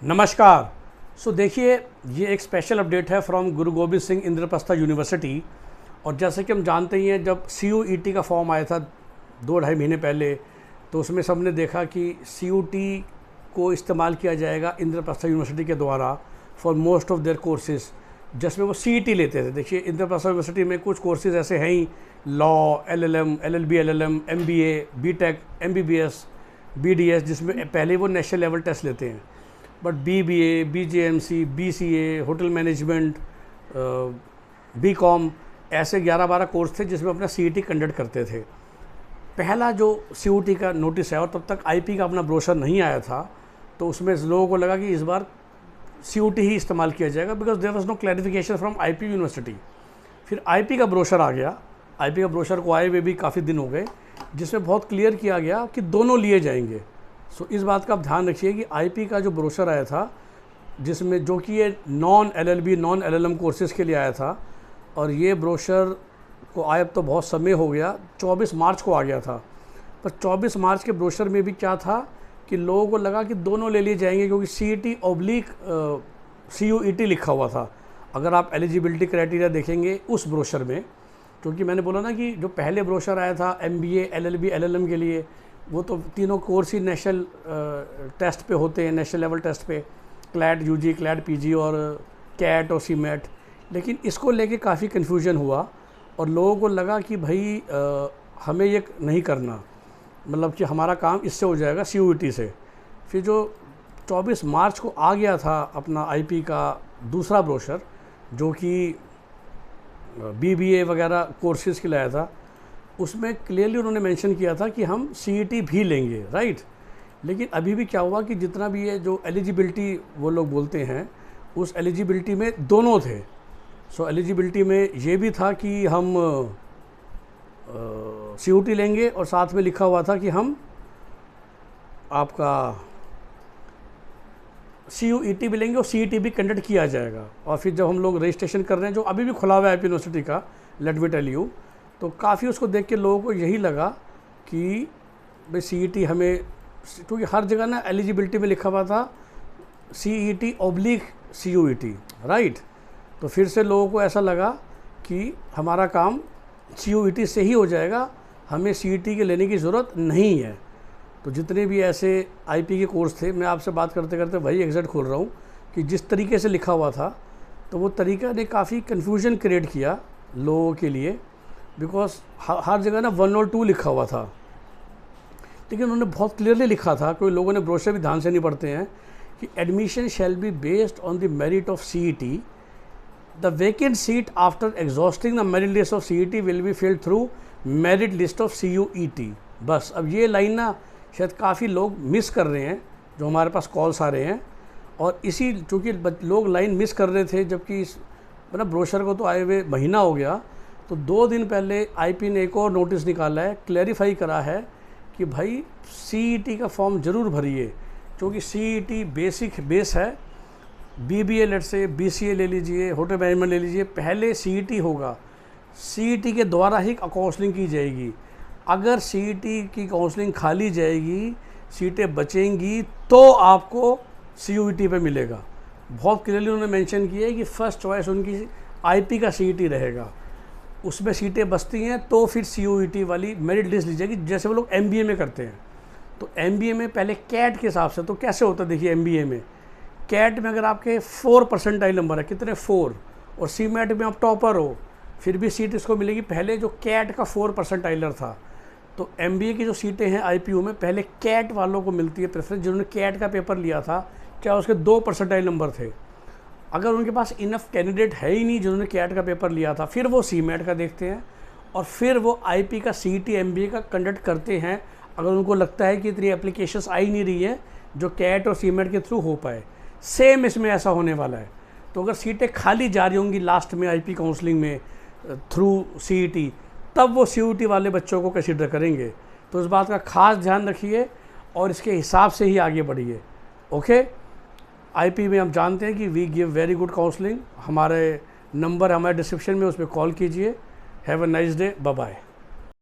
नमस्कार। देखिए, ये एक स्पेशल अपडेट है फ्रॉम गुरु गोबिंद सिंह इंद्रप्रस्थ यूनिवर्सिटी। और जैसे कि हम जानते ही हैं, जब CUET का फॉर्म आया था 2-2.5 महीने पहले, तो उसमें सबने देखा कि CUET को इस्तेमाल किया जाएगा इंद्रप्रस्थ यूनिवर्सिटी के द्वारा for most of their courses, जिसमें वो CET लेते थे। देखिए, इंद्रप्रस्थ यूनिवर्सिटी में कुछ कोर्सेज ऐसे हैं ही, law, LLM, LLB, LLM, MBA, BTech, MBBS, BDS, जिसमें पहले वो नेशनल लेवल टेस्ट लेते हैं। But BBA, BJMC, BCA, hotel management, BCom, ऐसे 11-12 कोर्स थे जिसमें अपना CET कंडक्ट करते थे। पहला जो CUET का नोटिस है, और तब तक IP का अपना ब्रोशर नहीं आया था, तो उसमें लोगों को लगा कि इस बार CUET ही इस्तेमाल किया जाएगा, because there was no clarification from IP university. फिर IP का ब्रोशर आ गया। IP का ब्रोशर को आए हुए भी काफ़ी दिन हो गए, जिसमें बहुत क्लियर किया गया कि दोनों लिए जाएंगे। इस बात का आप ध्यान रखिए कि IP का जो ब्रोशर आया था, जिसमें जो कि ये non LLB, non LLM courses के लिए आया था, और ये ब्रोशर को आए तो बहुत समय हो गया, 24 मार्च को आ गया था। पर 24 मार्च के ब्रोशर में भी क्या था कि लोगों को लगा कि दोनों ले लिए जाएंगे, क्योंकि CET/CUET लिखा हुआ था। अगर आप एलिजिबिलिटी क्राइटेरिया देखेंगे उस ब्रोशर में, क्योंकि मैंने बोला ना कि जो पहले ब्रोशर आया था MBA, LLB, LLM के लिए, वो तो तीनों कोर्स ही नेशनल टेस्ट पे होते हैं, नेशनल लेवल टेस्ट पे, CLAT UG, CLAT PG और CAT और CMAT। लेकिन इसको लेके काफ़ी कन्फ्यूजन हुआ और लोगों को लगा कि भाई हमें ये नहीं करना, मतलब कि हमारा काम इससे हो जाएगा, CUET से। फिर जो 24 मार्च को आ गया था अपना IP का दूसरा ब्रोशर, जो कि BBA वगैरह कोर्सेज़ के लिए आया था, उसमें क्लियरली उन्होंने मेंशन किया था कि हम CET भी लेंगे, राइट। लेकिन अभी भी क्या हुआ कि जितना भी ये जो एलिजिबिलिटी वो लोग बोलते हैं, उस एलिजिबिलिटी में दोनों थे। एलिजिबिलिटी में ये भी था कि हम CUET लेंगे, और साथ में लिखा हुआ था कि हम आपका CUET भी लेंगे और CET भी कंडक्ट किया जाएगा। और फिर जब हम लोग रजिस्ट्रेशन कर रहे हैं, जो अभी भी खुला हुआ है IP यूनिवर्सिटी का, लेट मी टेल यू, तो काफ़ी उसको देख के लोगों को यही लगा कि भाई CET हमें, क्योंकि हर जगह ना एलिजिबिलिटी में लिखा हुआ था CET/CUET, राइट। तो फिर से लोगों को ऐसा लगा कि हमारा काम CUET से ही हो जाएगा, हमें CET के लेने की ज़रूरत नहीं है। तो जितने भी ऐसे IP के कोर्स थे, मैं आपसे बात करते करते वही एग्जैक्ट खोल रहा हूँ कि जिस तरीके से लिखा हुआ था, तो वो तरीका ने काफ़ी कन्फ्यूजन क्रिएट किया लोगों के लिए, बिकॉज हर जगह ना 1 और 2 लिखा हुआ था। लेकिन उन्होंने बहुत क्लियरली लिखा था, कोई लोगों ने ब्रोशर भी ध्यान से नहीं पढ़ते हैं, कि admission shall be based on the merit of CET। The vacant seat after exhausting the merit list of CET will be filled through merit list of CUET। बस अब ये लाइन ना शायद काफ़ी लोग मिस कर रहे हैं, जो हमारे पास कॉल्स आ रहे हैं। और इसी चूँकि लोग लाइन मिस कर रहे थे, जबकि इस मतलब ब्रोशर को तो आए हुए महीना हो गया, तो 2 दिन पहले IP ने एक और नोटिस निकाला है, क्लैरिफाई करा है कि भाई CET का फॉर्म ज़रूर भरिए, क्योंकि CET बेस है। BBA लेट से BCA ले लीजिए, होटल मैनेजमेंट ले लीजिए, पहले CET होगा, CET के द्वारा ही काउंसलिंग की जाएगी। अगर CET की काउंसलिंग खाली जाएगी, सीटें बचेंगी, तो आपको CUET पे मिलेगा। बहुत क्लियरली उन्होंने मेंशन किया है कि फर्स्ट चॉइस उनकी IP का CET रहेगा। उसमें सीटें बचती हैं तो फिर CUET वाली मेरिट लिस्ट ली जाएगी, जैसे वो लोग MBA में करते हैं। तो MBA में पहले CAT के हिसाब से तो कैसे होता है, देखिए MBA में CAT में अगर आपके 4 परसेंटाइल नंबर है, कितने 4, और CMAT में आप टॉपर हो, फिर भी सीट इसको मिलेगी। पहले जो CAT का 4 परसेंटाइलर था, तो MBA की जो सीटें हैं IPU में, पहले CAT वालों को मिलती है प्रेफरेंस, जिन्होंने CAT का पेपर लिया था, क्या उसके 2 परसेंटाइल नंबर थे। अगर उनके पास इनफ कैंडिडेट है ही नहीं जिन्होंने CAT का पेपर लिया था, फिर वो CMAT का देखते हैं, और फिर वो IP का CET MBA का कंडक्ट करते हैं, अगर उनको लगता है कि इतनी एप्लीकेशंस आ ही नहीं रही है जो CAT और CMAT के थ्रू हो पाए। सेम इसमें ऐसा होने वाला है। तो अगर सीटें खाली जा रही होंगी लास्ट में IP काउंसलिंग में थ्रू CET, तब वो CUET वाले बच्चों को कंसिडर करेंगे। तो इस बात का खास ध्यान रखिए और इसके हिसाब से ही आगे बढ़िए। ओके, IP में हम जानते हैं कि we give very good counselling. हमारे नंबर हमारे डिस्क्रिप्शन में, उस पर कॉल कीजिए। Have a nice day, bye bye.